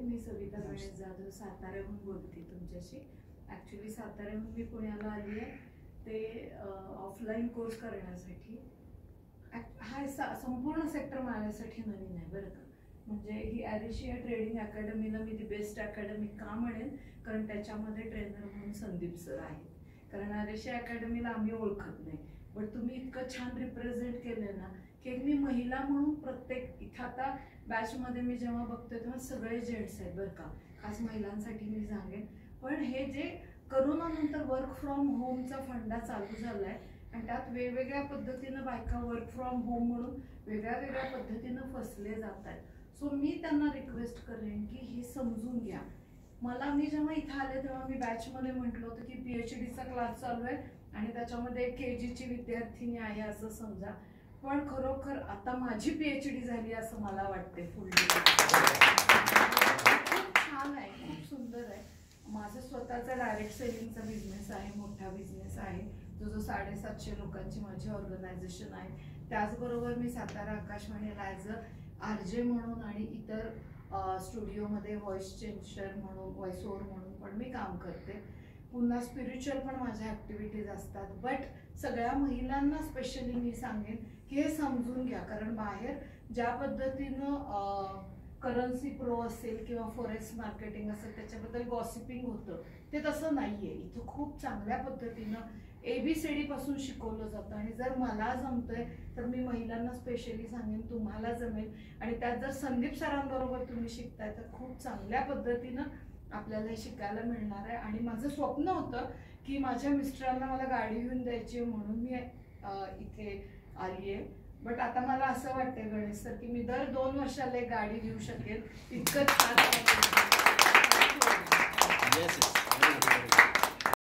मी सविता गणेश जाधव साताऱ्याहून बोलते तुमच्याशी. ॲक्च्युली साताऱ्याहून मी पुण्याला आली आहे ते ऑफलाईन कोर्स करण्यासाठी. हा संपूर्ण सेक्टर माझ्यासाठी नवीन आहे बरं का. म्हणजे ही ॲरिशिया ट्रेडिंग अकॅडमीला मी दी बेस्ट अकॅडमी का म्हणेन, कारण त्याच्यामध्ये ट्रेनर म्हणून संदीप सर आहेत. कारण ॲरिशिया अकॅडमीला आम्ही ओळखत नाही, बट तुम्ही इतकं छान रिप्रेझेंट केलं ना की मी महिला म्हणून प्रत्येक इथं आता बॅचमध्ये मी जेव्हा बघते तेव्हा सगळे जेंट्स आहेत बरं का, खास महिलांसाठी मी सांगेन. पण हे जे करोनानंतर वर्क फ्रॉम होमचा फंडा चालू झाला आहे आणि त्यात वेगवेगळ्या पद्धतीनं बायका वर्क फ्रॉम होम म्हणून वेगळ्या वेगळ्या पद्धतीनं फसले जात आहेत. सो मी त्यांना रिक्वेस्ट करेन की हे समजून घ्या. मी जेव्हा इथं आले तेव्हा मी बॅचमध्ये म्हटलं होतं की PhDचा क्लास चालू आहे आणि त्याच्यामध्ये KGची विद्यार्थिनी आहे असं समजा. पण खरोखर आता माझी PhD झाली असं मला वाटते फुल्ली. खूप छान आहे, खूप सुंदर आहे. माझा स्वतःचा डायरेक्ट सेलिंगचा बिझनेस आहे, मोठा बिझनेस आहे जो 750 लोकांची माझी ऑर्गनायझेशन आहे. त्याचबरोबर मी सातारा आकाशवाणीला ॲज अ RJ म्हणून आणि इतर स्टुडिओमध्ये व्हॉइस चेंजर म्हणून, व्हॉइस ओव्हर म्हणून पण मी काम करते. पुन्हा स्पिरिच्युअल पण माझ्या ॲक्टिव्हिटीज असतात. बट सगळ्या महिलांना स्पेशली मी सांगेन की हे समजून घ्या, कारण बाहेर ज्या पद्धतीनं करन्सी प्रो असेल किंवा फॉरेक्स मार्केटिंग असेल त्याच्याबद्दल गॉसिपिंग होतं ते तसं नाही आहे. इथं खूप चांगल्या पद्धतीनं ABCD पासून शिकवलं जातं आणि जर मला जमतंय तर मी महिलांना स्पेशली सांगेन तुम्हाला जमेल. आणि त्यात जर संदीप सरांबरोबर तुम्ही शिकताय तर खूप चांगल्या पद्धतीनं आपल्याला हे शिकायला मिळणार आहे. आणि माझं स्वप्न होतं की माझ्या मिस्टरांना मला गाडी घेऊन द्यायची म्हणून मी इथे आली आहे. बट आता मला असं वाटतंय गणेश सर की मी दर 2 वर्षाला एक गाडी घेऊ शकेल, इतकं छान